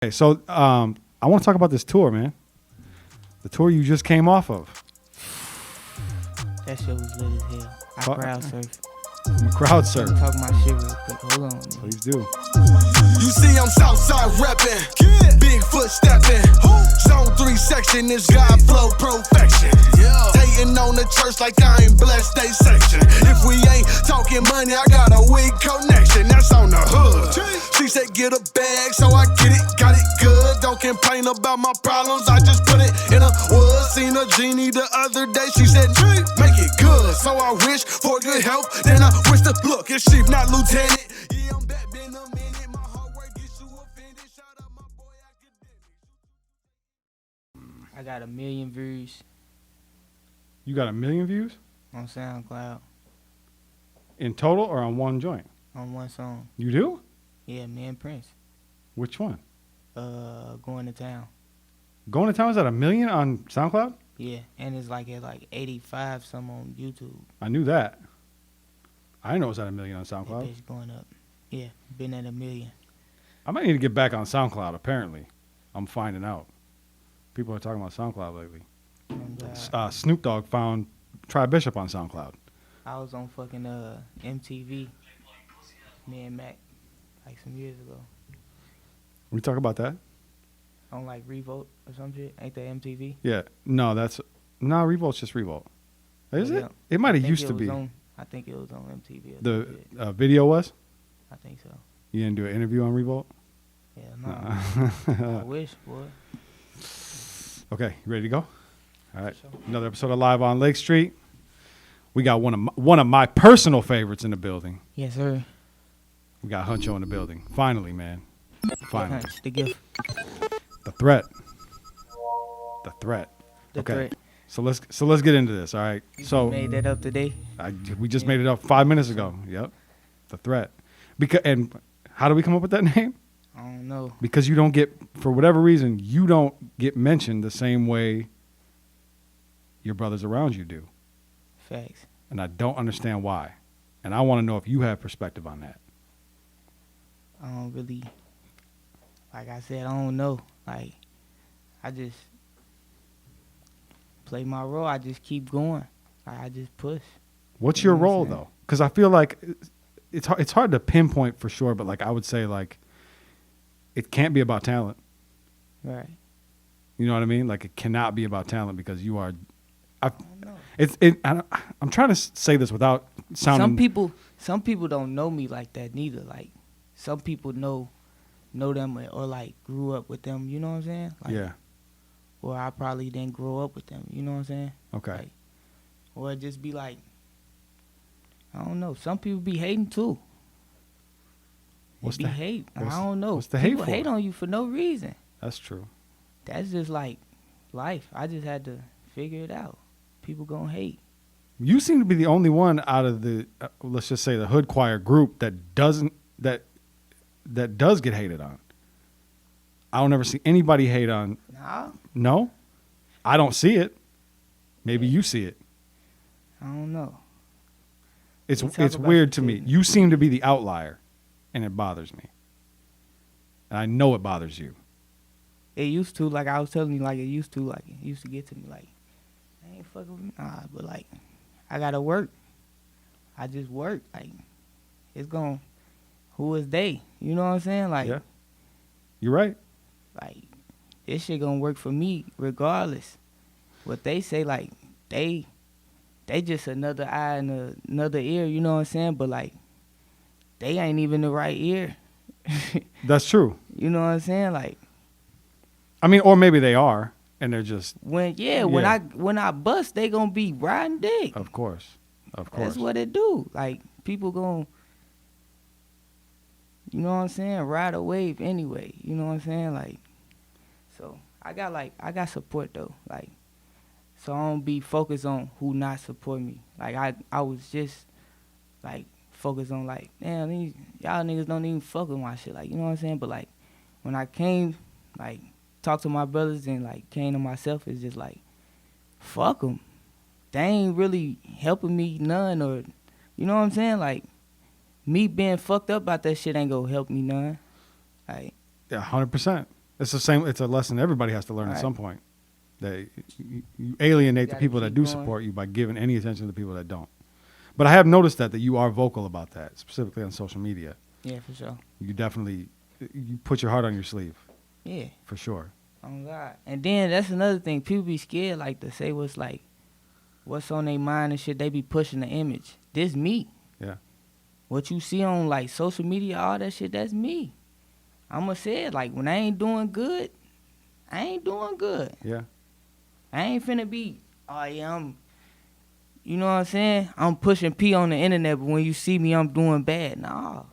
Okay, so I want to talk about this tour, man. The tour you just came off of. That shit was lit as hell. I crowd surfed. Crowd surf. Let me talk my shit real quick. Hold on. Man. Please do. You see I'm Southside reppin', Bigfoot steppin', Zone 3 section, this God flow perfection. Hating on the church like I ain't blessed they section. If we ain't talking money, I got a weak connection, that's on the hood. She said get a bag, so I get it, got it good. Don't complain about my problems, I just put it in a wood. Seen a genie the other day, she said make it good. So I wish for good health, then I wish to look, it's chief, not lieutenant. Yeah, I'm back, been a minute, my hard work gets you offended. Shout out my boy academics. I got 1 million views You got 1 million views on SoundCloud in total or on one joint? on one song. You do? Yeah, me and Prince. Which one? Going to town. Going to Town is at 1 million on SoundCloud? Yeah, and it's like at like 85 some on YouTube. I knew that. I didn't know it was at 1 million on That SoundCloud. bitch going up. Yeah, been at 1 million. I might need to get back on SoundCloud, apparently. I'm finding out. People are talking about SoundCloud lately. And, Snoop Dogg found Tri Bishop on SoundCloud. I was on fucking MTV, me and Mac, like some years ago. We talk about that? On like Revolt or some shit. Ain't that MTV? Yeah. No, Revolt's just Revolt. Is Oh, it? yeah. It might I have think used it to was be. I think it was on MTV. Or some The shit. video was? I think so. You didn't do an interview on Revolt? Yeah, no. I wish, boy. Okay, you ready to go? All right. Sure. Another episode of Live on Lake Street. We got one of my personal favorites in the building. Yes, sir. We got Huncho in the building. Finally, man. Finally. Punch, the gift. The threat. The threat. The Okay. threat. So let's get into this. All right. So Made that up today. we just made it up 5 minutes ago. Yep. The threat. And how do we come up with that name? I don't know. Because you don't get, for whatever reason, you don't get mentioned the same way your brothers around you do. Facts. And I don't understand why. And I want to know if you have perspective on that. I don't really, like I said, I don't know. Like, I just play my role. I just keep going. Like, I just push. What's You your know what I'm role, saying? though? Because I feel like it's hard to pinpoint for sure, but like I would say, like, it can't be about talent. Right. You know what I mean? Like, it cannot be about talent because you are. I don't know. I'm trying to say this without sounding. Some people don't know me like that neither. Like, some people know them or like grew up with them. You know what I'm saying? Like, Yeah. Or I probably didn't grow up with them. You know what I'm saying? Okay. Like, or just be like, I don't know. Some people be hating too. What's They be hate. I what's- don't know. what's the hate People for? hate on you for no reason. That's true. That's just like life. I just had to figure it out. People gonna hate. You seem to be the only one out of the let's just say the hood choir group that does get hated on. I don't ever see anybody hate on. Nah, No, I don't see it. Maybe you see it. I don't know. It's We talk about weird to the me. kid. You seem to be the outlier, and it bothers me. And I know it bothers you. It used to, like I was telling you, like it used to get to me, like I ain't fucking with me. Nah, but like I gotta work. I just work. Like it's gon' who is they? You know what I'm saying? Like Yeah. You're right. like this shit gonna work for me regardless. What they say, like they just another eye and another ear. You know what I'm saying? But like they ain't even the right ear. That's true. You know what I'm saying? Like I mean, or maybe they are, and they're just. when I bust, they gonna be riding dick. Of course. Of course. That's what it do. Like people gon' you know what I'm saying, ride a wave anyway. You know what I'm saying? Like so I got support though. Like so I don't be focused on who not support me. Like I was just like focused on like, damn, y'all niggas don't even fuck with my shit. Like, you know what I'm saying? But like when I came, like talked to my brothers and like came to myself, it's just like, fuck them. They ain't really helping me none, or you know what I'm saying? Like me being fucked up about that shit ain't gonna help me none. Like Yeah, 100%. It's the same. It's a lesson everybody has to learn at Right. some point. That you alienate the Gotta people that keep do going. support you by giving any attention to the people that don't. But I have noticed that you are vocal about that, specifically on social media. Yeah, for sure. You definitely you put your heart on your sleeve Yeah. for sure. Oh God. And then that's another thing. People be scared like to say what's on their mind and shit. They be pushing the image. This me. Yeah. What you see on like social media, all that shit, that's me. I'ma say it like when I ain't doing good, I ain't doing good. Yeah. I ain't finna be, oh yeah, you know what I'm saying? I'm pushing P on the internet, but when you see me, I'm doing bad. Nah.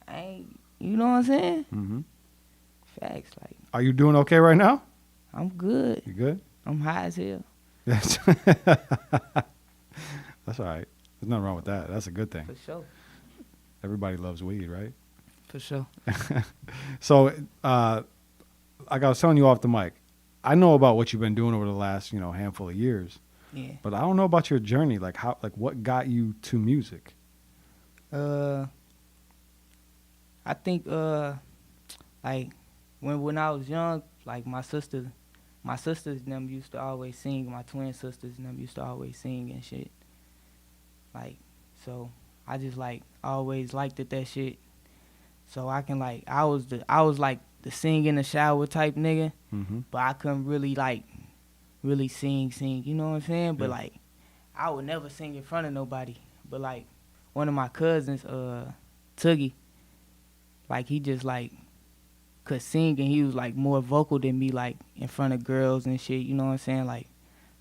I ain't, you know what I'm saying? Mm-hmm. Facts, like, Are you doing okay right now? I'm good. You good? I'm high as hell. Yes. That's all right. There's nothing wrong with that. That's a good thing. For sure. Everybody loves weed, right? For sure. So, like I was telling you off the mic, I know about what you've been doing over the last, handful of years, Yeah. but I don't know about your journey. Like what got you to music? I think like when I was young, like my sisters and them used to always sing. My twin sisters and them used to always sing and shit. Like, so I just like always liked that shit. So I can like I was like the sing in the shower type nigga, Mm-hmm. but I couldn't really sing. You know what I'm saying? But Yeah. like I would never sing in front of nobody. But like one of my cousins, Toogie, like he just like could sing and he was like more vocal than me, like in front of girls and shit. You know what I'm saying? Like,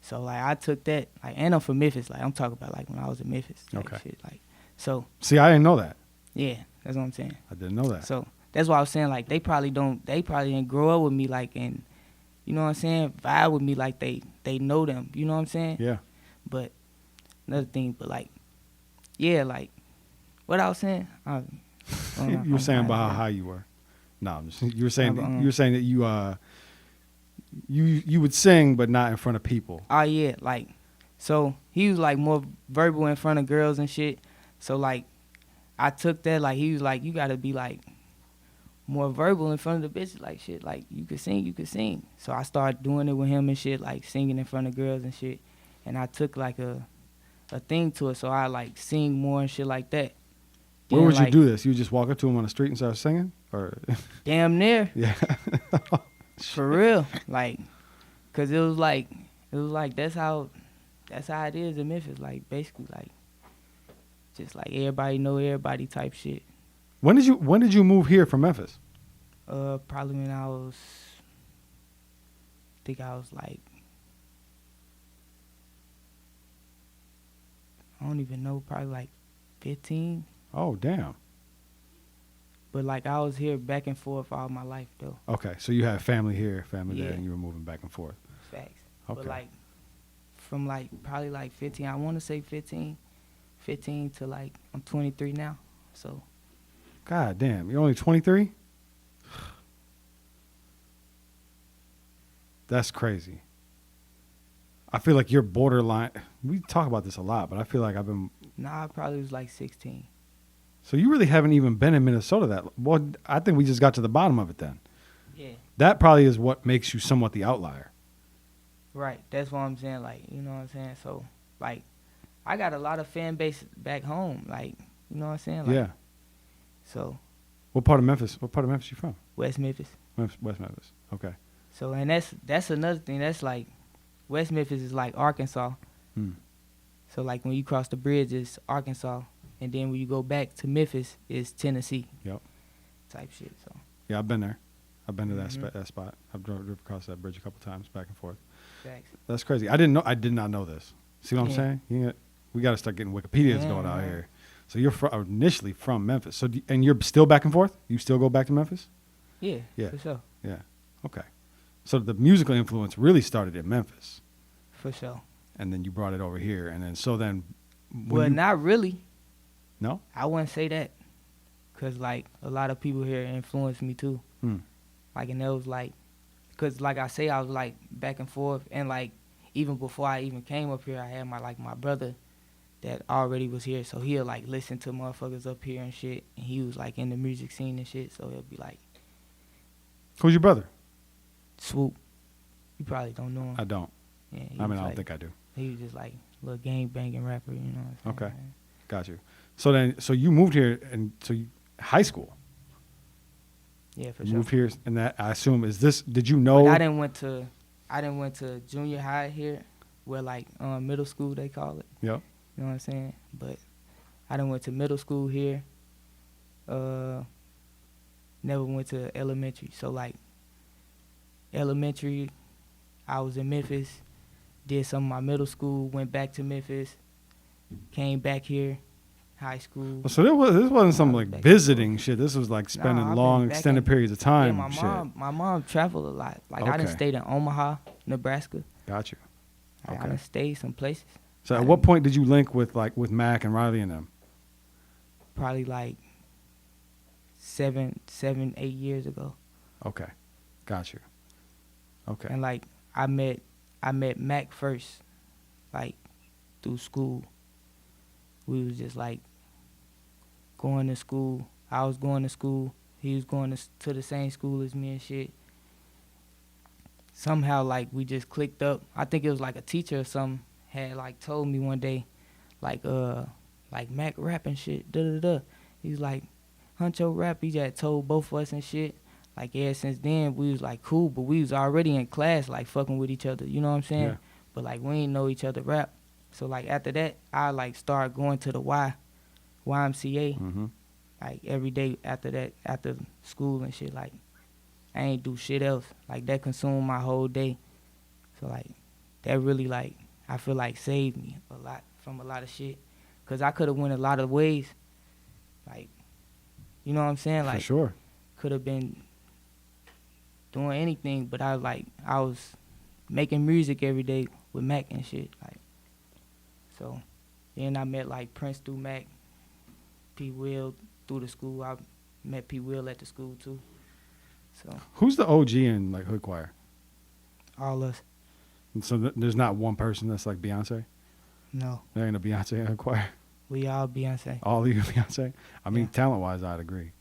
so like I took that, like, and I'm from Memphis. Like I'm talking about like when I was in Memphis. Type Okay. Shit, like, so See, I didn't know that. yeah, that's what I'm saying. I didn't know that. So that's why I was saying like they probably didn't grow up with me like and you know what I'm saying, vibe with me like they know them. You know what I'm saying? Yeah. But another thing, but like, yeah, like what I was saying. You were saying about how high you were. No, you were saying that you would sing but not in front of people. Oh yeah, like, so he was like more verbal in front of girls and shit. So like, I took that like he was like you gotta be like more verbal in front of the bitches, like shit, like you could sing. So I started doing it with him and shit, like singing in front of girls and shit. And I took like a thing to it, so I like sing more and shit like that. Where Then, would you like, do this? You just walk up to him on the street and start singing, or Damn near. yeah, For real, like, cause it was like that's how it is in Memphis, like basically like, just like everybody know everybody type shit. When did you move here from Memphis? Probably when I was like, I don't even know, probably like 15. Oh, damn. But like I was here back and forth all my life though. Okay, so you had family here, family there, Yeah. and you were moving back and forth. Facts. Okay. But like from like probably like 15, I want to say 15 to like I'm 23 now. So God damn, you're only 23? That's crazy. I feel like you're borderline. We talk about this a lot, but I feel like I've been. nah, I probably was like 16. So you really haven't even been in Minnesota that. Well, I think we just got to the bottom of it then. Yeah. That probably is what makes you somewhat the outlier. Right. That's what I'm saying. Like, you know what I'm saying? So like I got a lot of fan base back home. Like, you know what I'm saying? Like, Yeah. So What part of Memphis you from? West Memphis. West Memphis. Okay. So and that's another thing. That's like West Memphis is like Arkansas. Hmm. So like when you cross the bridge, it's Arkansas, and then when you go back to Memphis, it's Tennessee. Yep. Type shit. So Yeah, I've been there. I've been to Mhm. that spot. I've driven across that bridge a couple times, back and forth. facts. That's crazy. I did not know this. See what I'm Yeah. saying? We got to start getting Wikipedias going out Yeah. here. So you're initially from Memphis. So and you're still back and forth? You still go back to Memphis? Yeah. Yeah. For sure. Yeah. Okay. So the musical influence really started in Memphis, For sure. and then you brought it over here, and then Well, not really. No? I wouldn't say that, cause like a lot of people here influenced me too. Hmm. Like, and that was like, cause like I say, I was like back and forth, and like even before I even came up here, I had my brother that already was here, so he'll like listen to motherfuckers up here and shit, and he was like in the music scene and shit, so it'll be like, Who's your brother? Swoop. You probably don't know him. I don't. Yeah, I mean, I don't think I do. He was just like a little gang banging rapper, you know what I'm saying? Okay. Got you. So you moved here, and high school. Yeah, for You sure. moved here, and that I assume is this. Did you know? Like, I didn't went to junior high here, where like middle school they call it. Yep. You know what I'm saying? But I done went to middle school here. Never went to elementary. So like elementary, I was in Memphis. Did some of my middle school. Went back to Memphis. Came back here. High school. So this wasn't some like back visiting shit. This was like I've spending been long, back extended in- periods of time. Yeah, my mom traveled a lot. Like I done Okay. stayed in Omaha, Nebraska. Got you. Like, I Okay. done stayed some places. So I at what didn't- point did you link with Mac and Riley and them? Probably like 7, 8 years ago. Okay. Got you. Okay. And like I met Mac first, like through school. We was just like going to school. I was going to school. He was going to the same school as me and shit. Somehow like we just clicked up. I think it was like a teacher or something had like told me one day, like Mac rap and shit. Da da da. He was like, Huncho rap. He just told both of us and shit. Like, yeah, since then, we was, like, cool, but we was already in class, like, fucking with each other, you know what I'm saying? Yeah. But, like, we ain't know each other rap. So, like, after that, I, like, started going to the YMCA, Mm-hmm. like, every day after that, after school and shit. Like, I ain't do shit else. Like, that consumed my whole day. So, like, that really, like, I feel like saved me a lot from a lot of shit. Because I could have went a lot of ways. Like, you know what I'm saying? Like, For sure. could have been doing anything, but I was making music every day with Mac and shit. Like, so then I met like Prince through Mac, P. Will through the school. I met P. Will at the school too. So Who's the OG in like Hood Choir? all us, And so there's not one person that's like Beyonce. no, There ain't a Beyonce in Hood Choir. we all Beyonce. All of you Beyonce. I mean, Yeah. talent wise, I'd agree.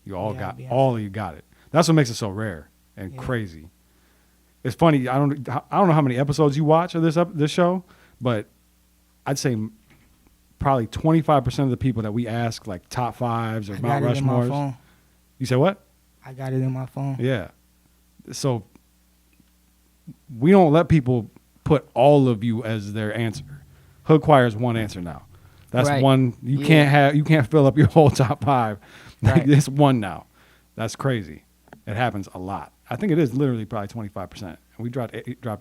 You all Yeah, got Beyonce. all of you got it. That's what makes it so rare and Yeah. crazy. It's funny. I don't know how many episodes you watch of this show, but I'd say probably 25% of the people that we ask like top fives or I Mount got it in my Rushmores. phone. You say what? I got it in my phone. Yeah. So we don't let people put all of you as their answer. Hood Choir is one answer now. That's Right. one you Yeah. can't fill up your whole top five. Right. It's one now. That's crazy. It happens a lot. I think it is literally probably 25%. And we dropped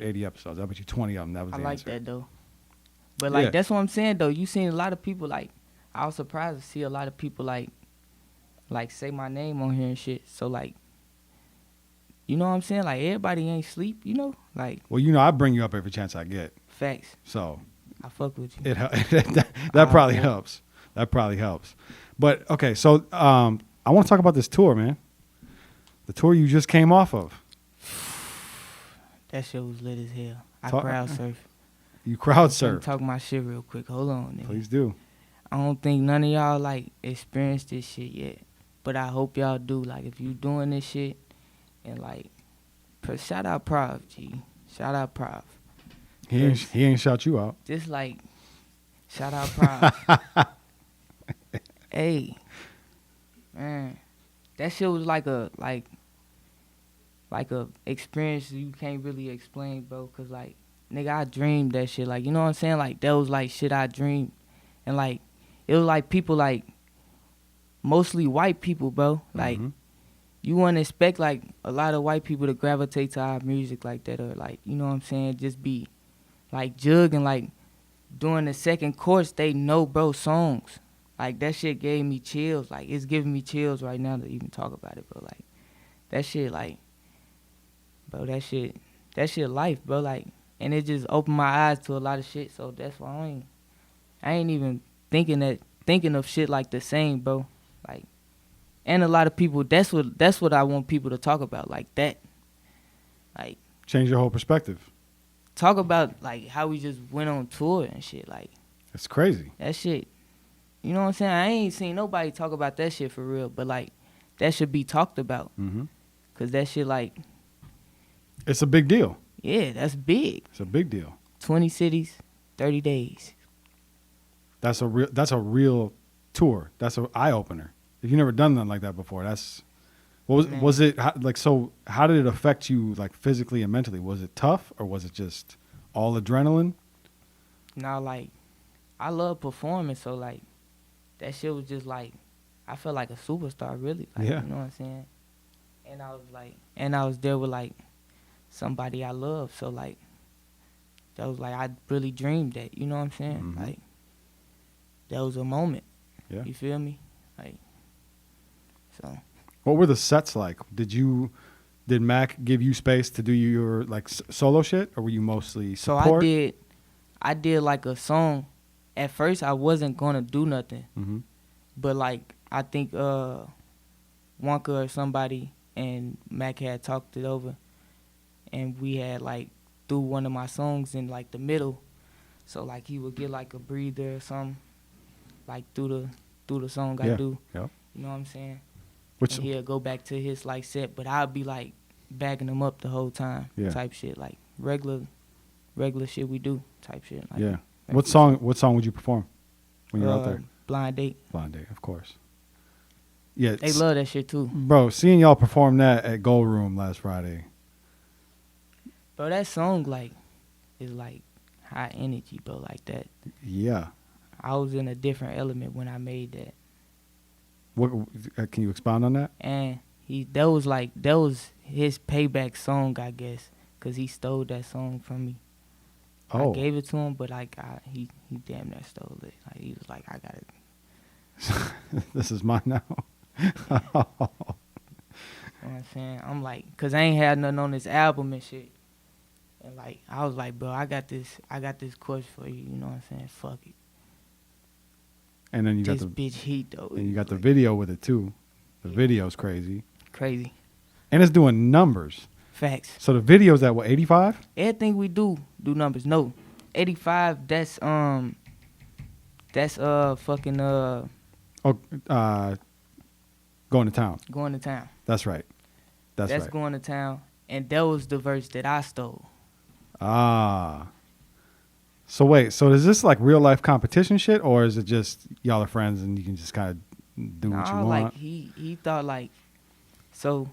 80 episodes. I bet you 20 of them that was I the like answer. that though. But like Yeah. that's what I'm saying though. You seen a lot of people like I was surprised to see a lot of people like say my name on here and shit. So like you know what I'm saying? Like everybody ain't sleep, you know? Like Well, you know, I bring you up every chance I get. facts. So I fuck with you. that probably cool. helps. That probably helps. But okay, so I want to talk about this tour, man. The tour you just came off of. That shit was lit as hell. I Talk- crowd surf. You crowd Let me surf. talk my shit real quick. Hold on, nigga. Please do. I don't think none of y'all like experienced this shit yet. But I hope y'all do. Like if you doing this shit and like shout out PROF, G. Shout out PROF. He ain't shout you out. Just like shout out PROF. Hey. Man. That shit was like a experience you can't really explain, bro, cause like nigga I dreamed that shit. Like, you know what I'm saying? Like that was like shit I dreamed. And like it was like people like mostly white people, bro. Like Mhm. you wouldn't expect like a lot of white people to gravitate to our music like that, or like, you know what I'm saying, just be like jugging, like during the second course they know bro songs. Like that shit gave me chills. Like it's giving me chills right now to even talk about it, bro. Like that shit, like bro, that shit life, bro. Like, and it just opened my eyes to a lot of shit. So that's why I ain't even thinking of shit like the same, bro. Like, and a lot of people, that's what I want people to talk about, like that. Like, Change your whole perspective. talk about like how we just went on tour and shit. Like It's crazy. that shit. You know what I'm saying? I ain't seen nobody talk about that shit for real, but like that should be talked about. Mm-hmm. Cause that shit like It's a big deal. Yeah, that's big. It's a big deal. 20 cities, 30 days. That's a real tour. That's an eye opener. If you've never done nothing like that before, was it like, so how did it affect you like physically and mentally? Was it tough or was it just all adrenaline? Now, like, I love performing, so like that shit was just like, I felt like a superstar, really. Like, Yeah. You know what I'm saying? And I was there with like somebody I love, so like that was like, I really dreamed that, you know what I'm saying? Mhm. Like, that was a moment. Yeah. You feel me? Like, so. What were the sets like? Did Mac give you space to do your like solo shit, or were you mostly So support? I did like a song. At first, I wasn't gonna do nothing, Mm-hmm. but like I think Wonka or somebody and Mac had talked it over, and we had like threw one of my songs in like the middle, so like he would get like a breather or something, like through the song I Yeah. do. Yep. You know what I'm saying? Which And he'll go back to his like set, but I'll be like backing him up the whole time, Yeah. type shit, like regular shit we do, type shit. Like, yeah. like What song would you perform when you're out there? Blind Date. Blind Date, of course. Yeah. They love that shit too. Bro, seeing y'all perform that at Gold Room last Friday. Bro, that song like is like high energy, bro, like that. Yeah. I was in a different element when I made that. What can you expound on that? And that was his payback song, I guess, cause he stole that song from me. Oh. I gave it to him, but like he damn near stole it. Like he was like, I got it. This is mine now. You know what I'm saying? I'm like, cause I ain't had nothing on this album and shit. And like I was like, bro, I got this course for you. You know what I'm saying? Fuck it. And then you got This the bitch heat though. and you got the Like, video with it too. The video's crazy. crazy. And it's doing numbers. Facts. So the video's at what, 85? Everything we do numbers. No, 85. That's fucking Going to town. going to town. That's right. That's right. Going to town, and that was the verse that I stole. Ah. So wait, so is this like real life competition shit, or is it just y'all are friends and you can just kind of do what you want? Like he thought like, so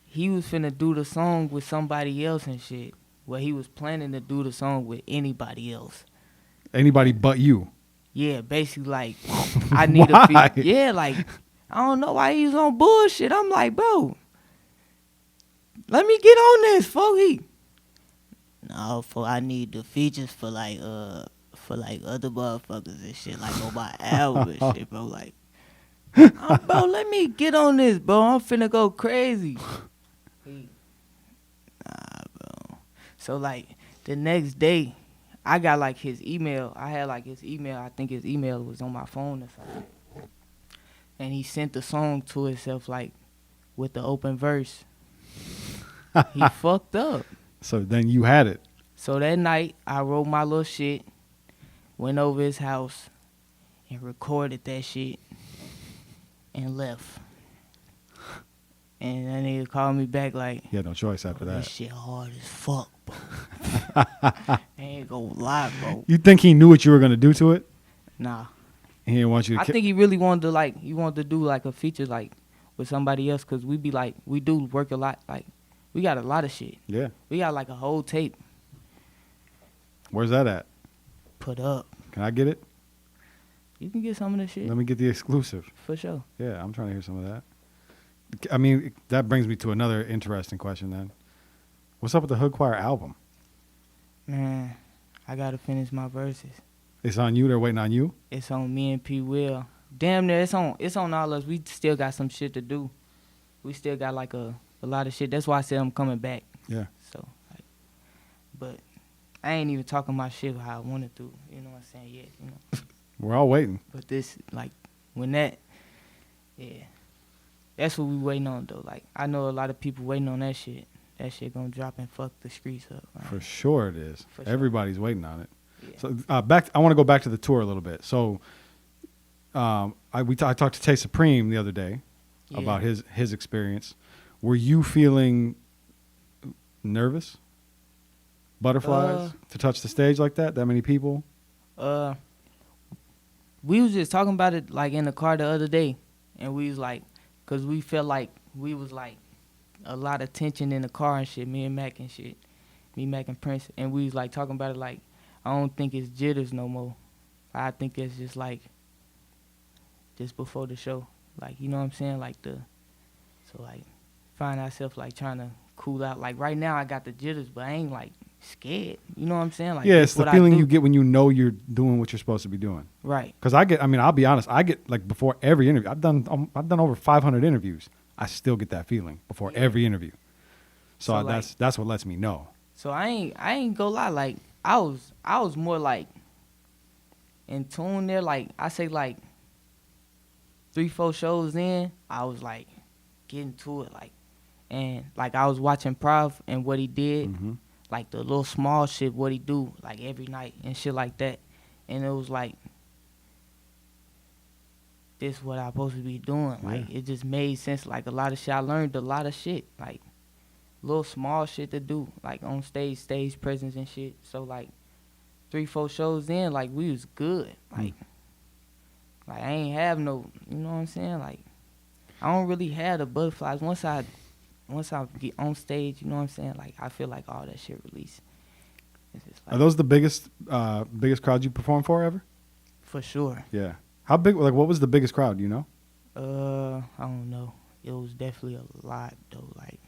he was finna do the song with somebody else and shit. Well, he was planning to do the song with anybody else. Anybody but you? Yeah, basically like I need a Why? yeah, like I don't know why he's on bullshit. I'm like, bro, let me get on this, fuck. No, I need the features for like other motherfuckers and shit, like on my album and shit, bro. Like, bro, let me get on this, bro. I'm finna go crazy. Nah, bro. So like the next day, I got like his email. I had like his email. I think his email was on my phone or something. And he sent the song to himself like with the open verse. He fucked up. So then you had it. So that night, I wrote my little shit, went over his house, and recorded that shit, and left. And that nigga called me back like, You had no choice after "Bro, that. this shit hard as fuck, bro. I ain't gonna lie, bro. You think he knew what you were gonna do to it? Nah. He didn't want you to. I think he really wanted to do like a feature like with somebody else, because we be like, we do work a lot. Like, we got a lot of shit. Yeah. We got like a whole tape Where's that at? put up. Can I get it? You can get some of this shit. Let me get the exclusive. For sure. Yeah, I'm trying to hear some of that. I mean, that brings me to another interesting question then. What's up with the Hood Choir album? Man, I gotta finish my verses. It's on you. They're waiting on you. It's on me and P. Will. Damn near, it's on all us. We still got some shit to do. We still got like a lot of shit. That's why I said I'm coming back. Yeah. So, like, but I ain't even talking my shit how I wanted to. You know what I'm saying? Yet, you know. We're all waiting. But this, like, when that, yeah, that's what we waiting on though. Like, I know a lot of people waiting on that shit. That shit gonna drop and fuck the streets up. Right? For sure it is. For sure. Everybody's waiting on it. Yeah. So I want to go back to the tour a little bit. So I talked to Tay Supreme the other day Yeah. about his experience. Were you feeling nervous? Butterflies to touch the stage like that? That many people? We was just talking about it like in the car the other day, and we was like, cause we felt like we was like a lot of tension in the car and shit. Me and Mac and shit, me, Mac and Prince, and we was like talking about it like I don't think it's jitters no more. I think it's just like just before the show, like you know what I'm saying, like so like find ourselves like trying to cool out. Like right now I got the jitters, but I ain't like scared. You know what I'm saying? Like Yeah, it's the what I feeling do. you get when you know you're doing what you're supposed to be doing. Right. Because I'll be honest, I get like before every interview. I've done over 500 interviews. I still get that feeling before every interview. So like, that's what lets me know. So I ain't gonna lie. Like I was more like in tune there. Like I say like 3-4 shows in, I was like getting to it. Like and like I was watching Prof and what he did. Mm-hmm. Like the little small shit, what he do, like every night and shit like that. And it was like, this what I supposed to be doing. Like, it just made sense. Like, a lot of shit, I learned a lot of shit. Like, little small shit to do. Like, on stage presence and shit. So, like, 3-4 shows in, like, we was good. Like, like I ain't have no, you know what I'm saying? Like, I don't really have the butterflies. Once I get on stage, you know what I'm saying? Like, I feel like all that shit release. It's just like, Are those the biggest crowds you performed for ever? for sure. Yeah. How big? Like, what was the biggest crowd? Do you know? I don't know. It was definitely a lot though. Like,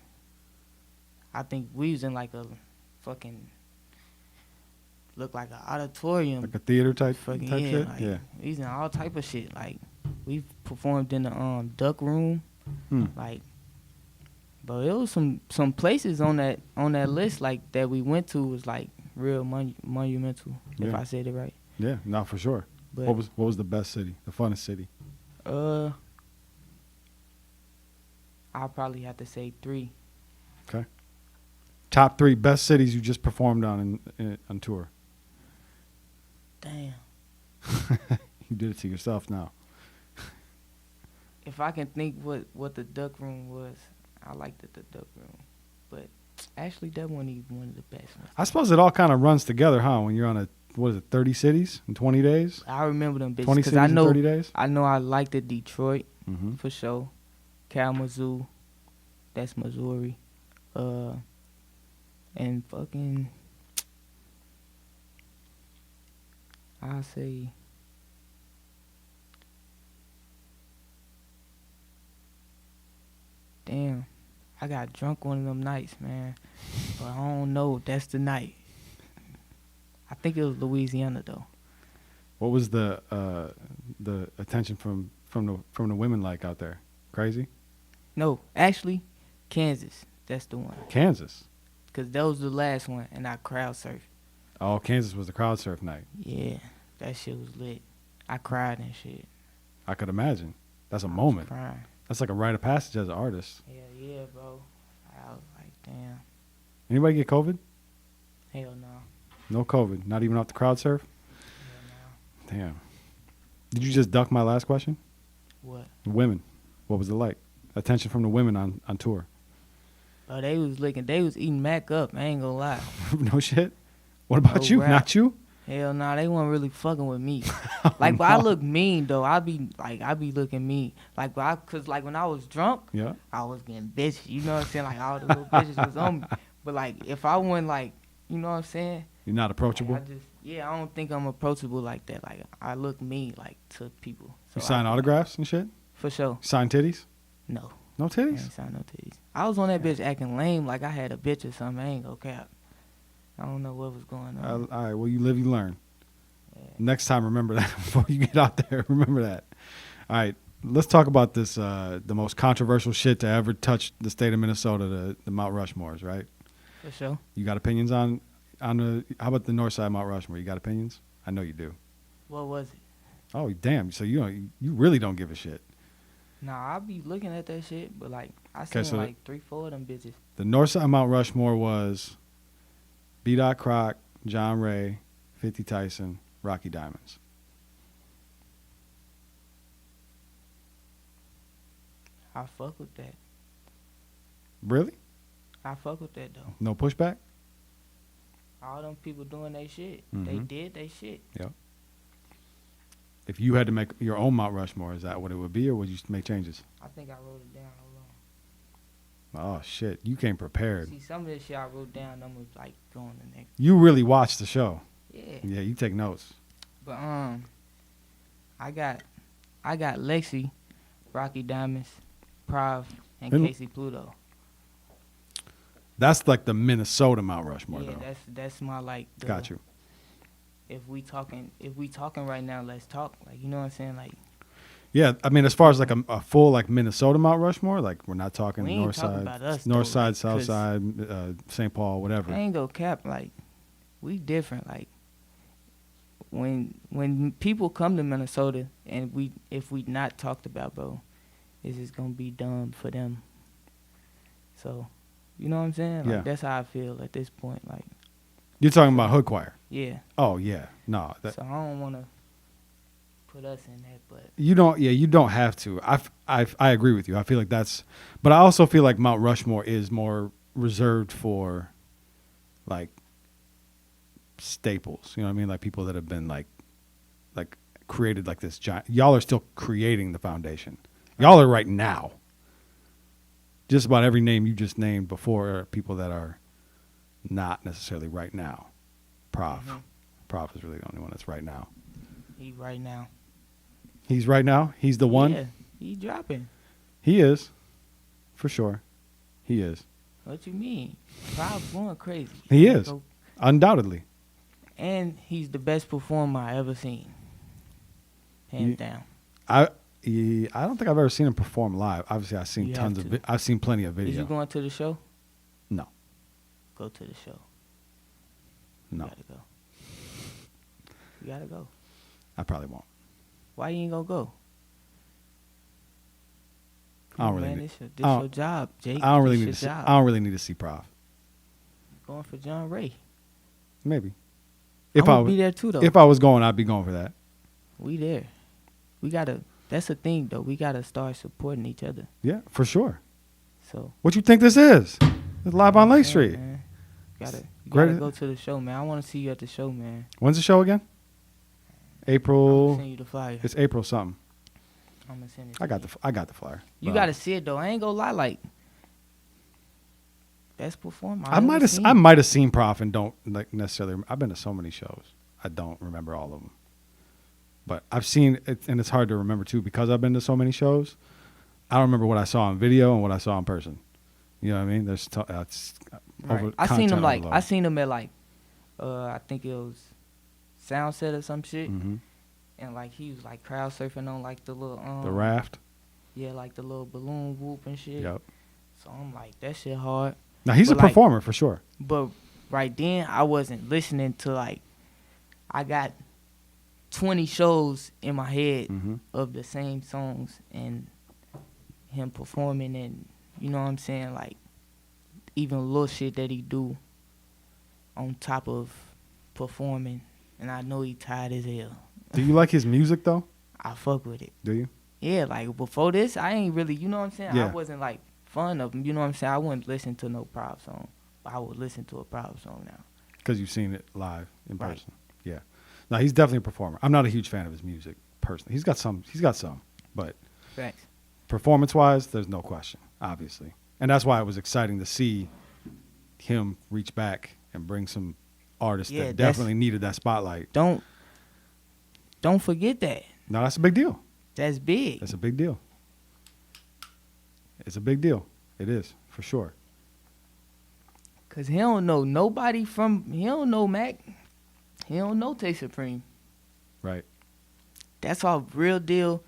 I think we was in like a fucking look like an auditorium, Like a theater type fucking shit. Like, Yeah. we was in all type of shit. Like, we performed in the duck room, like. But it was some places on that list like that we went to was like real monumental. If I said it right. Yeah, no, for sure. But What was the best city? The funnest city? I'll probably have to say 3. Okay. Top 3 best cities you just performed on tour. Damn. You did it to yourself now. If I can think what the duck room was, I liked the duck room. But actually, that wasn't even one of the best ones. I suppose it all kind of runs together, huh? When you're on 30 cities in 20 days? I remember them bitches 20 because cities in 30 days? I know I liked the Detroit Mm-hmm. for sure. Kalamazoo, that's Missouri, and fucking, I'll say. Damn, I got drunk one of them nights, man. But I don't know if that's the night. I think it was Louisiana though. What was the attention from the women like out there? Crazy? No, actually, Kansas. That's the one. Kansas. Cause that was the last one, and I crowd surfed. Oh, Kansas was the crowd surf night. Yeah, that shit was lit. I cried and shit. I could imagine. That's a I was moment. crying. That's like a rite of passage as an artist. Yeah, bro. I was like, damn. Anybody get COVID? Hell no. No COVID. Not even off the crowd surf? Hell no. Damn. Did you just duck my last question? What? Women. What was it like? Attention from the women on tour. Bro, they was eating Mac up. I ain't gonna lie. No shit? What about No you? rap. Not you? Hell no, they weren't really fucking with me. Like, but I look mean though. I be looking mean. Like, cause like when I was drunk, Yeah. I was getting bitches. You know what I'm saying? Like all the little bitches was on me. But like if I wasn't like, you know what I'm saying? You're not approachable? Like, I don't think I'm approachable like that. Like I look mean like to people. So You sign autographs and shit? For sure. Sign titties? No. No I titties? ain't sign no titties. I was on that bitch acting lame like I had a bitch or something. I ain't gonna cap. I don't know what was going on. All right, well, you live, you learn. Yeah. Next time, remember that before you get out there. Remember that. All right, let's talk about this, the most controversial shit to ever touch the state of Minnesota, the Mount Rushmores, right? For sure. You got opinions on how about the north side Mount Rushmore? You got opinions? I know you do. What was it? Oh, damn. So you really don't give a shit. Nah, I be looking at that shit, but like I Okay, seen so like 3-4 of them bitches. The north side Mount Rushmore was B. Croc, John Ray, 50 Tyson, Rocky Diamonds. I fuck with that. Really? I fuck with that though. No pushback? All them people doing their shit. Mhm. They did they shit. Yep. If you had to make your own Mount Rushmore, is that what it would be, or would you make changes? I think I wrote it down. Hold on. Oh, shit. You came prepared. See, some of this shit I wrote down, I'm gonna like go on the next. You really watched the show. Yeah. Yeah, you take notes. But I got Lexi, Rocky Diamonds, PROF, and And- Casey Pluto. That's like the Minnesota Mount Rushmore, Yeah, though. that's my like. Got you. If we talking right now, let's talk. Like, you know what I'm saying? Like, Yeah, I mean, as far as like a full like Minnesota Mount Rushmore, like we're not talking We ain't north talking side, about us, north though, side, like, south 'cause side, St. Paul, whatever. I ain't go cap. Like, we different. Like, when people come to Minnesota and if we not talked about, bro, it's just gonna be dumb for them. So, you know what I'm saying? Like, Yeah. that's how I feel at this point. Like, You're talking about Hood Choir. yeah. Oh yeah, no, So I don't want to put us in that, but you don't. Yeah, you don't have to. I agree with you. I feel like that's, but I also feel like Mount Rushmore is more reserved for, like, staples. You know what I mean? Like people that have been like created like this giant. Y'all are still creating the foundation. Y'all are right now. Just about every name you just named before are people that are not necessarily right now. PROF. Mhm. PROF is really the only one that's right now. he right now. He's right now. He's the one. Yeah, he dropping. He is, for sure. He is. What you mean? PROF going crazy. He is. So- Undoubtedly. and he's the best performer I ever seen. Hands You- down. I don't think I've ever seen him perform live. Obviously, I've seen You tons have of. to. I've seen plenty of Is you video. going to the show? No, Go to the show. no, You gotta go. You gotta go. I probably won't. Why you ain't gonna go? I don't Come on, really man, need- this your I don't- job, Jake. I don't really This need your to see. job. I don't really need to see PROF. Going for John Ray. Maybe. I'm If gonna I be was, there too, though. if I was going, I'd be going for that. We there. We gotta. That's the thing, though. We gotta start supporting each other. Yeah, for sure. So. What you think this is? It's live on Lake yeah, Street. man. You gotta Great- go to the show, man. I want to see you at the show, man. When's the show again? I'm April. gonna send you the flyer. It's April something. I'm gonna send it. I to got you. the. I got the flyer. You But, gotta see it though. I ain't gonna lie. Like, best performer. I might have. I might have seen PROF and don't like necessarily. I've been to so many shows. I don't remember all of them. But I've seen it, and it's hard to remember too because I've been to so many shows. I don't remember what I saw on video and what I saw in person. You know what I mean? There's it's Right. I seen him like. I overload. seen him at like. I think it was Soundset or some shit, Mhm. and like he was like crowd surfing on like the little The raft. Yeah, like the little balloon whoop and shit. Yep. So I'm like, that shit hard. Now he's But, a like, performer for sure. But right then, I wasn't listening to like. I got 20 shows in my head Mm-hmm. of the same songs and him performing, and you know what I'm saying, like even little shit that he do on top of performing, and I know he tired as hell. Do you like his music though? I fuck with it. Do you? Yeah, like before this, I ain't really, you know what I'm saying? Yeah. I wasn't like fun of him, you know what I'm saying? I wouldn't listen to no PROF song, but I would listen to a PROF song now. Because you've seen it live in Right. person. Yeah. No, he's definitely a performer. I'm not a huge fan of his music personally. He's got some, but Thanks. performance-wise, there's no question, obviously. And that's why it was exciting to see him reach back and bring some artists Yeah, that that's- definitely needed that spotlight. Don't forget that. No, that's a big deal. That's big. That's a big deal. It's a big deal. It is, for sure. Cause he don't know nobody he don't know Mac. He don't know Tay Supreme. Right. That's all real deal.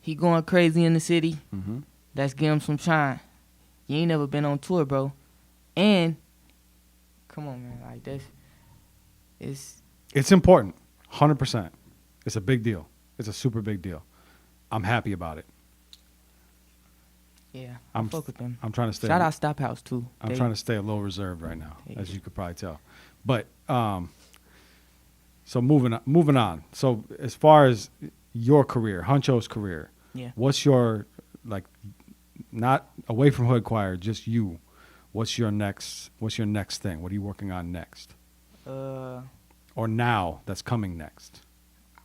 He going crazy in the city. Mm-hmm. Let's give him some shine. You ain't never been on tour, bro. And come on, man, like It's important. 100%. It's a big deal. It's a super big deal. I'm happy about it. yeah. I'm I fuck with them. I'm trying to stay. Shout out Stop House too. I'm trying to stay a little reserved right now, They- as you could probably tell. But so moving on. So as far as your career, Huncho's career, Yeah. what's your, like, not away from Hood Choir, just you? What's your next thing? What are you working on next? Uh, Or now that's coming next?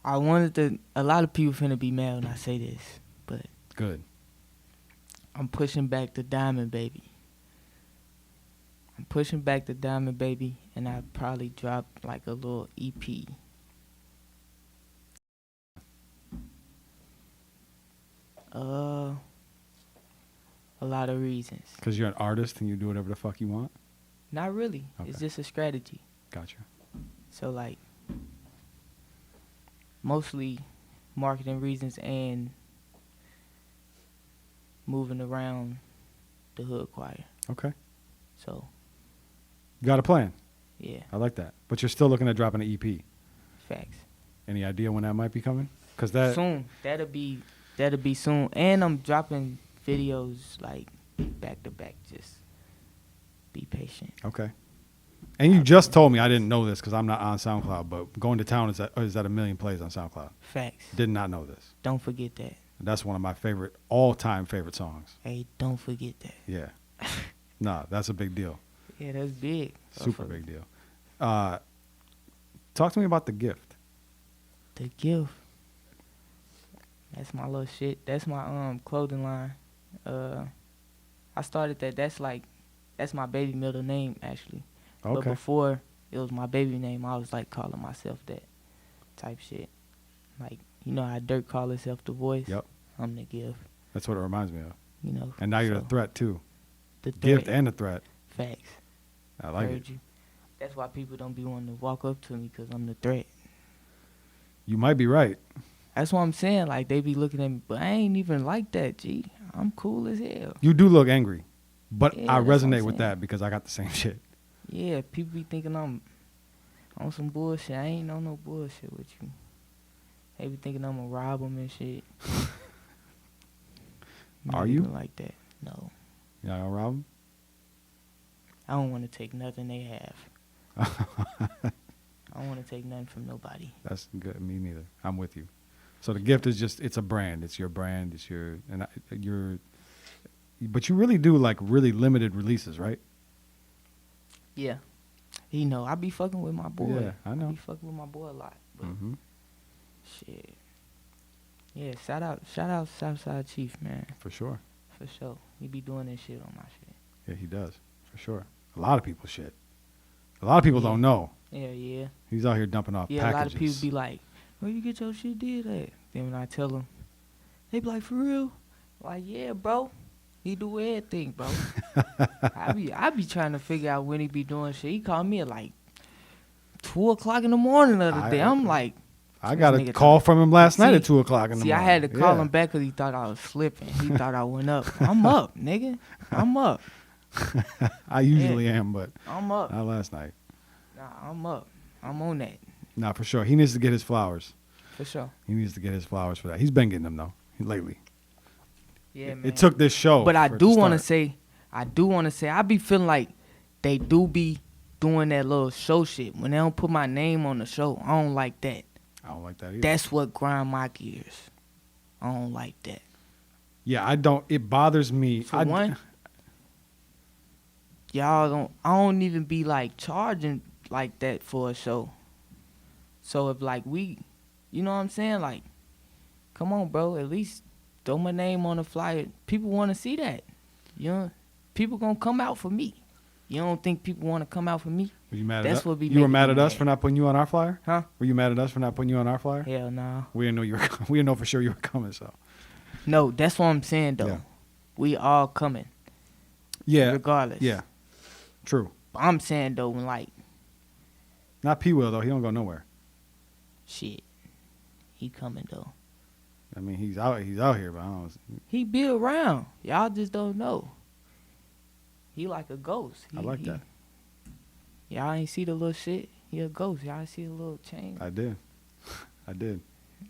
I wanted to. A lot of people finna be mad when I say this, but Good. I'm pushing back the Diamond Baby. I'm pushing back the Diamond Baby, and I probably drop like a little EP. A lot of reasons. Because you're an artist and you do whatever the fuck you want? Not really. Okay. It's just a strategy. Gotcha. So like, mostly marketing reasons and moving around the hood choir. Okay. So You got a plan. yeah, I like that. But you're still looking at dropping an EP. facts. Any idea when that might be coming? Because that... Soon. That'll be soon. And I'm dropping videos like back to back. Just be patient. Okay. And you just told me, I didn't know this because I'm not on SoundCloud, but Going to Town is at 1 million plays on SoundCloud. Facts. Did not know this. Don't forget that. That's one of my all-time favorite songs. Hey, don't forget that. Yeah. Nah, that's a big deal. Yeah, that's big. Super big deal. Talk to me about The Gift. The Gift. That's my little shit. That's my clothing line. I started that. That's my baby middle name actually. But Okay. before it was my baby name, I was like calling myself that type shit. Like, you know how Dirk call himself The Voice? Yep. I'm The Gift. That's what it reminds me of. You know. And now you're so the threat, too. The Gift threat. and the threat. Facts. I like Heard it. you. That's why people don't be wanting to walk up to me because I'm the threat. You might be right. That's what I'm saying. Like, they be looking at me, but I ain't even like that, G. I'm cool as hell. You do look angry. But Yeah, I that's what I'm resonate with saying. that because I got the same shit. Yeah, people be thinking I'm on some bullshit. I ain't on no bullshit with you. They be thinking I'm gonna rob them and shit. Not Are you? even like that. No. You know, Rob? I don't want to take nothing they have. I don't want to take nothing from nobody. That's good. Me neither. I'm with you. So The Gift is just, it's a brand. It's your brand. It's your, but you really do like really limited releases, right? Yeah. You know, I be fucking with my boy. Yeah, I know. be fucking with my boy a lot. But Mm-hmm. shit. Yeah, shout out Southside Chief, man. For sure. For sure. He be doing this shit on my shit. Yeah, he does. For sure. A lot of people shit. A lot of people Yeah. don't know. Yeah. He's out here dumping off Yeah, packages. a lot of people be like, where you get your shit did at? Then when I tell them, they be like, for real? Like, yeah, bro. He do everything, bro. I be trying to figure out when he be doing shit. He called me at like 2 o'clock in the morning the other day. I'm like, I got a nigga call from him last night See- at 2 o'clock in the see, morning. I had to call Yeah. him back because he thought I was slipping. He thought I went up. I'm up, nigga. I'm up. I usually am, but I'm up. not last night. Nah, I'm up. I'm on that. Nah, for sure. He needs to get his flowers. For sure. He needs to get his flowers for that. He's been getting them, though, lately. Yeah, man. It took this show. But I for it do to want to start. say, I be feeling like they do be doing that little show shit. When they don't put my name on the show, I don't like that. I don't like that either. That's what grind my gears. I don't like that. Yeah, I don't. It bothers me. For one, I don't even be like charging like that for a show. So if like you know what I'm saying? Like, come on, bro, at least throw my name on the flyer. People want to see that. You know, people gonna come out for me. You don't think people want to come out for me? Were you mad That's at us? what be You were making mad me at us mad. for not putting you on our flyer? Huh? Were you mad at us for not putting you on our flyer? Hell no. We didn't know you were. We didn't know for sure you were coming. So. No, that's what I'm saying though. Yeah. We all coming. Yeah. Regardless. Yeah. True. But I'm saying though, when like, Not P. Will though. He don't go nowhere. shit, he coming though. I mean, he's out. He's out here, but I don't. He be around. Y'all just don't know. He like a ghost. I like that. Y'all ain't see the little shit. He a ghost. Y'all see the little chain. I did. I did.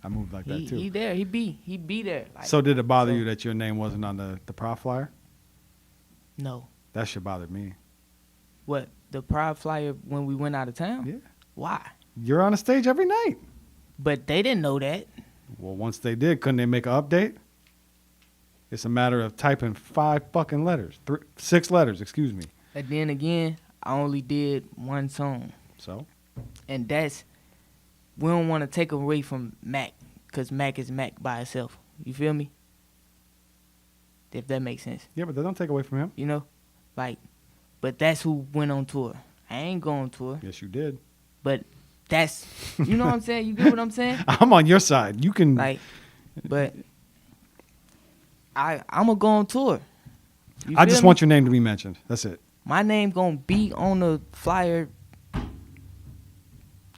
I moved like that too. He there. He be there. Like, So did it bother so- you that your name wasn't on the PROF flyer? No. That shit bothered me. What, the pride flyer when we went out of town? Yeah. Why? You're on a stage every night. But they didn't know that. Well, once they did, couldn't they make an update? It's a matter of typing 5 fucking letters. 6 letters, excuse me. And then again, I only did one song. So And that's, we don't want to take away from Mac, because Mac is Mac by itself. You feel me? If that makes sense. yeah, but that don't take away from him. You know? Like, but that's who went on tour. I ain't go on tour. Yes, you did. But that's, you know what I'm saying? You get what I'm saying? I'm on your side. You can. Like, but I'm going to go on tour. You I feel just me? want your name to be mentioned. That's it. My name going to be on the flyer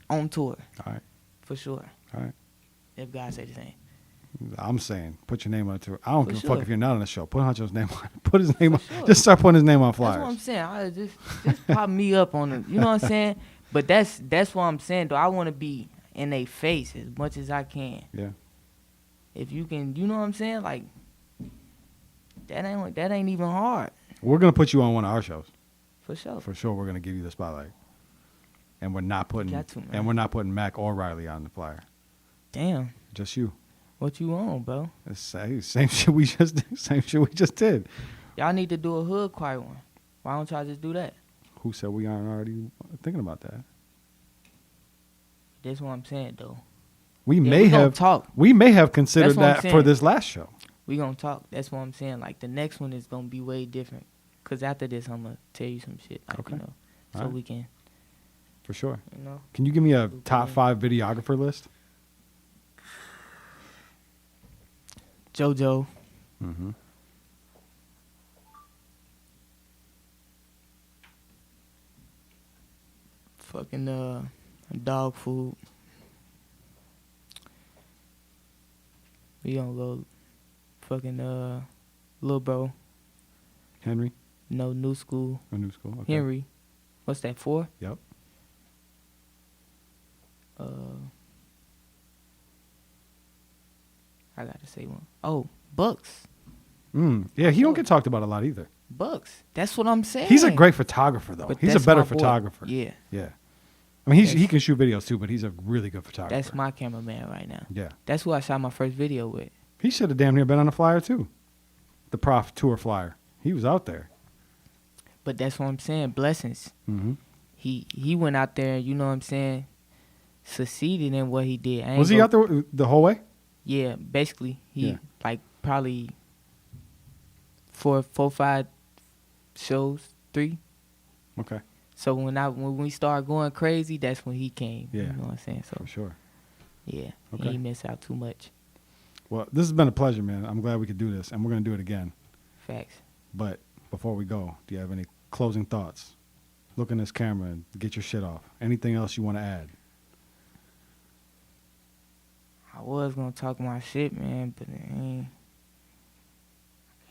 on tour. All right. For sure. All right. If God say the same. I'm saying, put your name on it too. I don't For give a sure. fuck if you're not on the show. Put Huncho's name on it. Put his name on. sure. Just start putting his name on That's what I'm flyers. saying. I just pop me up on it. You know what I'm saying? But that's what I'm saying, though. I want to be in their face as much as I can. Yeah. If you can, you know what I'm saying? Like, that ain't even hard. We're gonna put you on one of our shows For sure. for sure. We're gonna give you the spotlight, and we're not putting Got to, man. and we're not putting Mac or Riley on the flyer. Damn. Just you. What you on, bro? It's same shit we just did. Y'all need to do a hood choir one. Why don't y'all just do that? Who said we aren't already thinking about that? That's what I'm saying, though. We Yeah, may we gonna have talk. We may have considered That's what I'm that for saying. this last show. We gonna talk. That's what I'm saying. Like, the next one is gonna be way different. Because after this, I'm gonna tell you some shit. Like, Okay. you know, so Alright. we can, For sure. you know. Can you give me a Okay. top 5 videographer list? JoJo. Mm-hmm. Fucking dog food. We gonna go fucking Lil Bro. Henry, No, New School. or New School. Okay. Henry. What's that, 4? Yep. I gotta say one. Oh, Bucks. Yeah, he don't get talked about a lot either. Bucks. That's what I'm saying. He's a great photographer though. But He's a that's better my boy. photographer. Yeah. Yeah. I mean, he That's- can shoot videos too, but he's a really good photographer. That's my cameraman right now. Yeah. That's who I shot my first video with. He should have damn near been on the flyer too. The PROF tour flyer. He was out there. But that's what I'm saying. Blessings. Mm-hmm. He went out there, you know what I'm saying, succeeded in what he did. I ain't Was he go- out there the whole way? Yeah, basically. He, Yeah. like, probably 4, 5 shows, 3. Okay. So when we started going crazy, that's when he came. Yeah. You know what I'm saying? So, For sure. yeah, Okay. he ain't miss out too much. Well, this has been a pleasure, man. I'm glad we could do this, and we're going to do it again. Facts. But before we go, do you have any closing thoughts? Look in this camera and get your shit off. Anything else you want to add? I was going to talk my shit, man, but I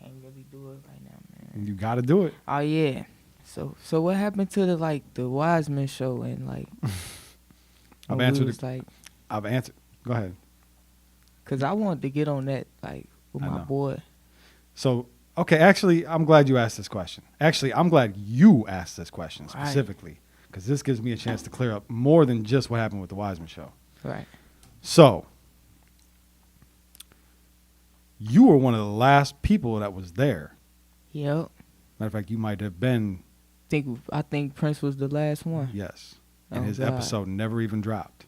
can't really do it right now, man. You got to do it. Oh, yeah. So what happened to the Wiseman show and, like, I've when we answered was, it. like, I've answered. Go ahead. because I wanted to get on that, like, with I my know. boy. So, okay, actually, I'm glad you asked this question. Actually, I'm glad you asked this question Right. specifically because this gives me a chance to clear up more than just what happened with the Wiseman show. Right. So, you were one of the last people that was there. Yep. Matter of fact, you might have been, I think Prince was the last one. yes. And Oh, his God. episode never even dropped.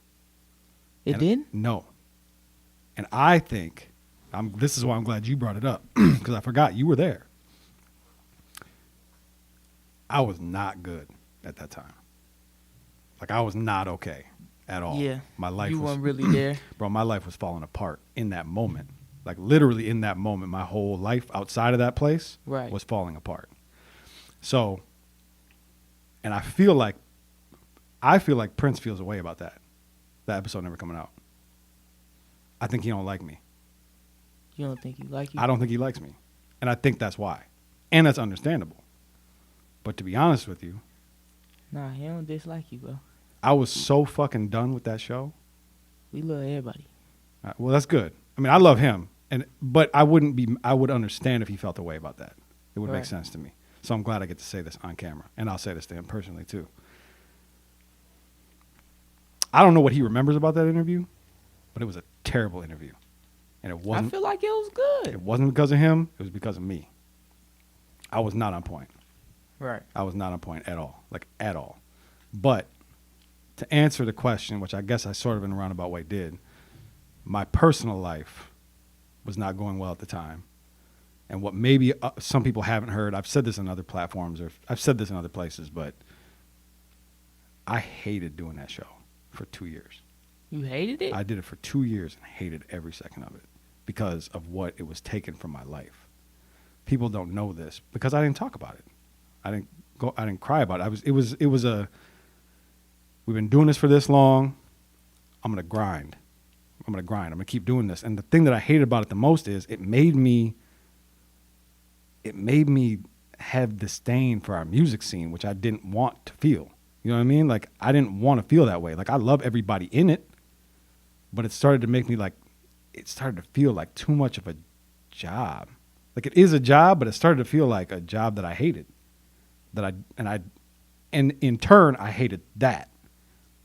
It And- didn't? No. And I think, this is why I'm glad you brought it up, because I forgot you were there. I was not good at that time. Like, I was not okay at all. Yeah. My life You was, weren't really there. bro, my life was falling apart in that moment. Like, literally in that moment, my whole life outside of that place Right. was falling apart. So, and I feel like Prince feels a way about that episode never coming out. I think he don't like me. You don't think he like you? I don't think he likes me. And I think that's why. And that's understandable. But to be honest with you, Nah, he don't dislike you, bro. I was so fucking done with that show. We love everybody. Well, that's good. I mean, I love him, but I would understand if he felt a way about that. It would make Right. sense to me. So I'm glad I get to say this on camera. And I'll say this to him personally, too. I don't know what he remembers about that interview, but it was a terrible interview. And it I wasn't feel like it was good. it wasn't because of him, it was because of me. I was not on point. Right. I was not on point at all, like at all. But to answer the question, which I guess I sort of in a roundabout way did, my personal life was not going well at the time. And what maybe some people haven't heard, I've said this on other platforms, or I've said this in other places, but I hated doing that show for 2 years. You hated it? I did it for 2 years and hated every second of it because of what it was taking from my life. People don't know this because I didn't talk about it. I didn't cry about it. It was a, we've been doing this for this long. I'm going to grind. I'm going to keep doing this. And the thing that I hated about it the most is it made me have disdain for our music scene, which I didn't want to feel. You know what I mean? Like, I didn't want to feel that way. Like, I love everybody in it, but it started to make me like, it started to feel like too much of a job. Like, it is a job, but it started to feel like a job that I hated. And in turn, I hated that.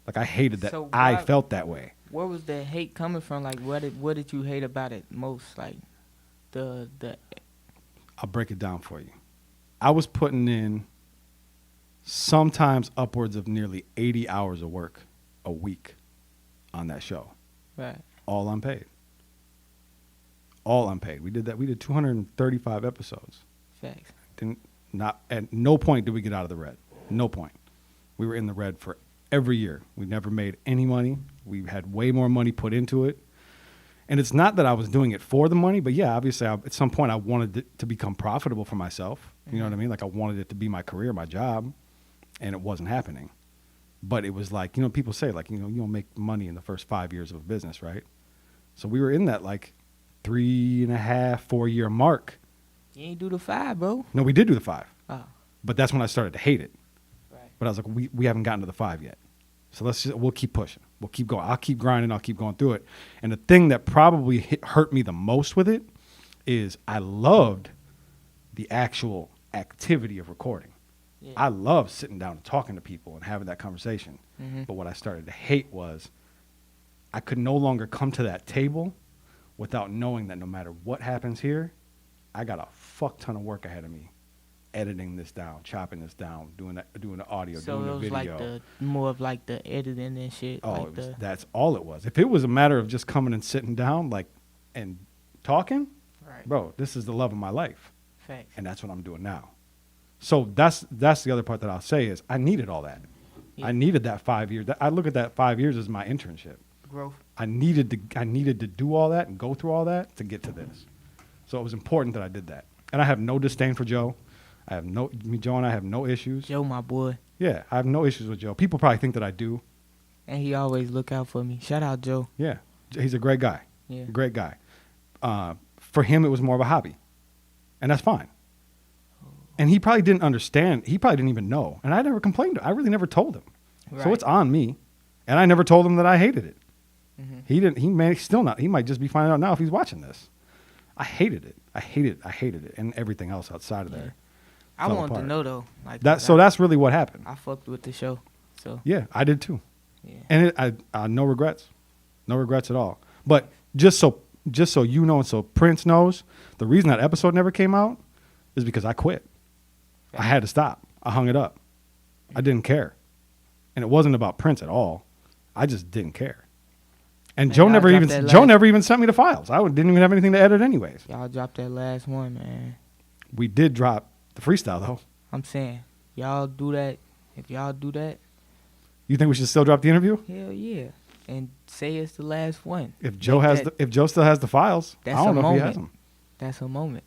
Like, I hated that I felt that way. Where was the hate coming from? Like, what did you hate about it most? Like, the I'll break it down for you. I was putting in sometimes upwards of nearly 80 hours of work a week on that show. Right. All unpaid. All unpaid. We did that. We did 235 episodes. Facts. At no point did we get out of the red. No point. We were in the red for every year. We never made any money. We had way more money put into it. And it's not that I was doing it for the money, but yeah, obviously at some point I wanted it to become profitable for myself. You know what I mean? Like, I wanted it to be my career, my job, and it wasn't happening. But it was like, people say, like, you don't make money in the first 5 years of a business, right? So we were in that like 3.5, 4 year mark. You ain't do the 5, bro. No, we did do the 5. Oh. But that's when I started to hate it. Right. But I was like, we haven't gotten to the 5 yet. So we'll keep pushing. We'll keep going. I'll keep grinding. I'll keep going through it. And the thing that probably hurt me the most with it is I loved the actual activity of recording. Yeah. I loved sitting down and talking to people and having that conversation. Mm-hmm. But what I started to hate was I could no longer come to that table without knowing that no matter what happens here, I got a fuck ton of work ahead of me. Editing this down, chopping this down, doing the audio, so doing the video. So it was like more of like the editing and shit. Oh, like that's all it was. If it was a matter of just coming and sitting down, like, and talking, right, bro, this is the love of my life. Facts. And that's what I'm doing now. So that's the other part that I'll say is I needed all that. Yeah. I needed that 5 years. I look at that 5 years as my internship. Growth. I needed to do all that and go through all that to get to this. So it was important that I did that. And I have no disdain for Joe. Joe and I have no issues. Joe, my boy. Yeah, I have no issues with Joe. People probably think that I do. And he always look out for me. Shout out, Joe. Yeah, he's a great guy. Yeah. Great guy. For him, it was more of a hobby. And that's fine. And he probably didn't understand. He probably didn't even know. And I never complained. I really never told him. Right. So it's on me. And I never told him that I hated it. Mm-hmm. He didn't. He may still not. He might just be finding out now if he's watching this. I hated it. I hated it. And everything else outside of there. I wanted to know though, like that. So that's really what happened. I fucked with the show, so yeah, I did too. Yeah, and I no regrets at all. But just so you know, and so Prince knows, the reason that episode never came out is because I quit. I had to stop. I hung it up. I didn't care, and it wasn't about Prince at all. I just didn't care. And man, Joe never even sent me the files. I didn't even have anything to edit anyways. Y'all dropped that last one, man. We did drop the freestyle, though. I'm saying, y'all do that. If y'all do that. You think we should still drop the interview? Hell yeah. And say it's the last one. If Joe if Joe still has the files, I don't know if he has them. That's a moment.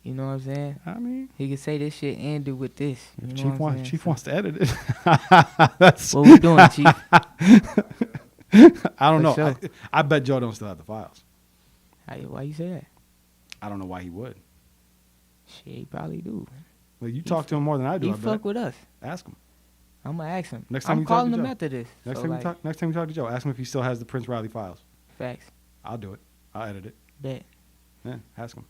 You know what I'm saying? I mean. He could say this shit ended with this. If Chief wants to edit it. What we doing, Chief? I don't know. Sure. I bet Joe don't still have the files. Why you say that? I don't know why he would. Shit, he probably do. Well, you talk to him more than I do. He fuck with us. Ask him. I'm gonna ask him. Next time I'm calling him after this. Next time you talk to Joe, ask him if he still has the Prince Riley files. Facts. I'll do it. I'll edit it. Bet. Yeah, ask him.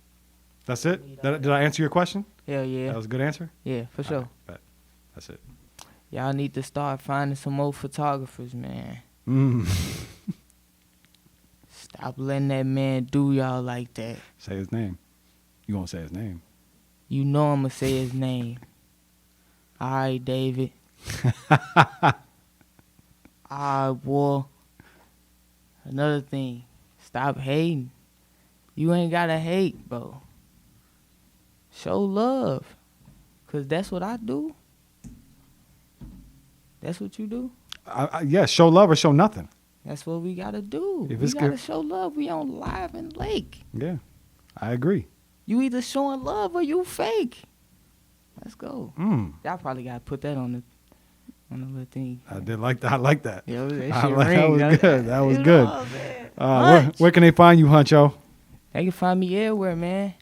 That's it? Did I answer your question? Hell yeah. That was a good answer? Yeah, for sure. Right, bet. That's it. Y'all need to start finding some more photographers, man. Stop letting that man do y'all like that. Say his name. You won't say his name. You know I'm going to say his name. All right, David. All right, boy. Another thing, stop hating. You ain't gotta hate, bro. Show love. Because that's what I do. That's what you do. Yeah, show love or show nothing. That's what we gotta do. If We it's gotta good- show love. We on Live and Lake. Yeah, I agree. You either showing love or you fake. Let's go. Mm. Y'all probably gotta put that on the little thing. I did like that. I like that. Yo, that I shit like- that ring, was don't good. it? That was You good. know what I'm saying? Where can they find you, Huncho? They can find me everywhere, man.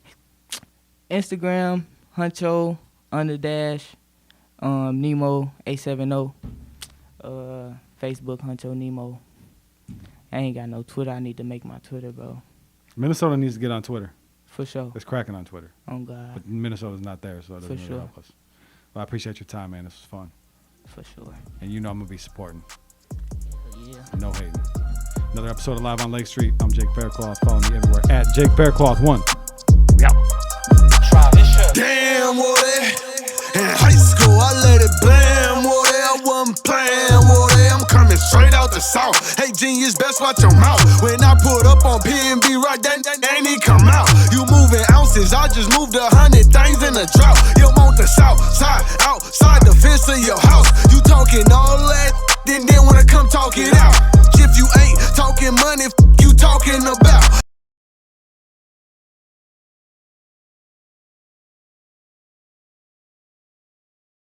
Instagram, Huncho _ Nemo 870. Facebook, Huncho Nemoh. I ain't got no Twitter. I need to make my Twitter, bro. Minnesota needs to get on Twitter. For sure. It's cracking on Twitter. Oh God. But Minnesota's not there, so it doesn't For really sure. help us. But I appreciate your time, man. This was fun. For sure. And you know I'm going to be supporting. Yeah. No hating. Another episode of Live on Lake Street. I'm Jake Faircloth. Follow me everywhere at Jake Faircloth1. We out. Damn, Woody. In high school, I let it blam, Woody. I wasn't playing, Woody. I'm coming straight out the south. Hey, genius, best watch your mouth. When I put up on P&B right, then ain't he come out. You moving ounces, I just moved 100 things in a drought. You want the south side, outside the fence of your house. You talking all that, then wanna come talk it out. If you ain't talking money, you talking about.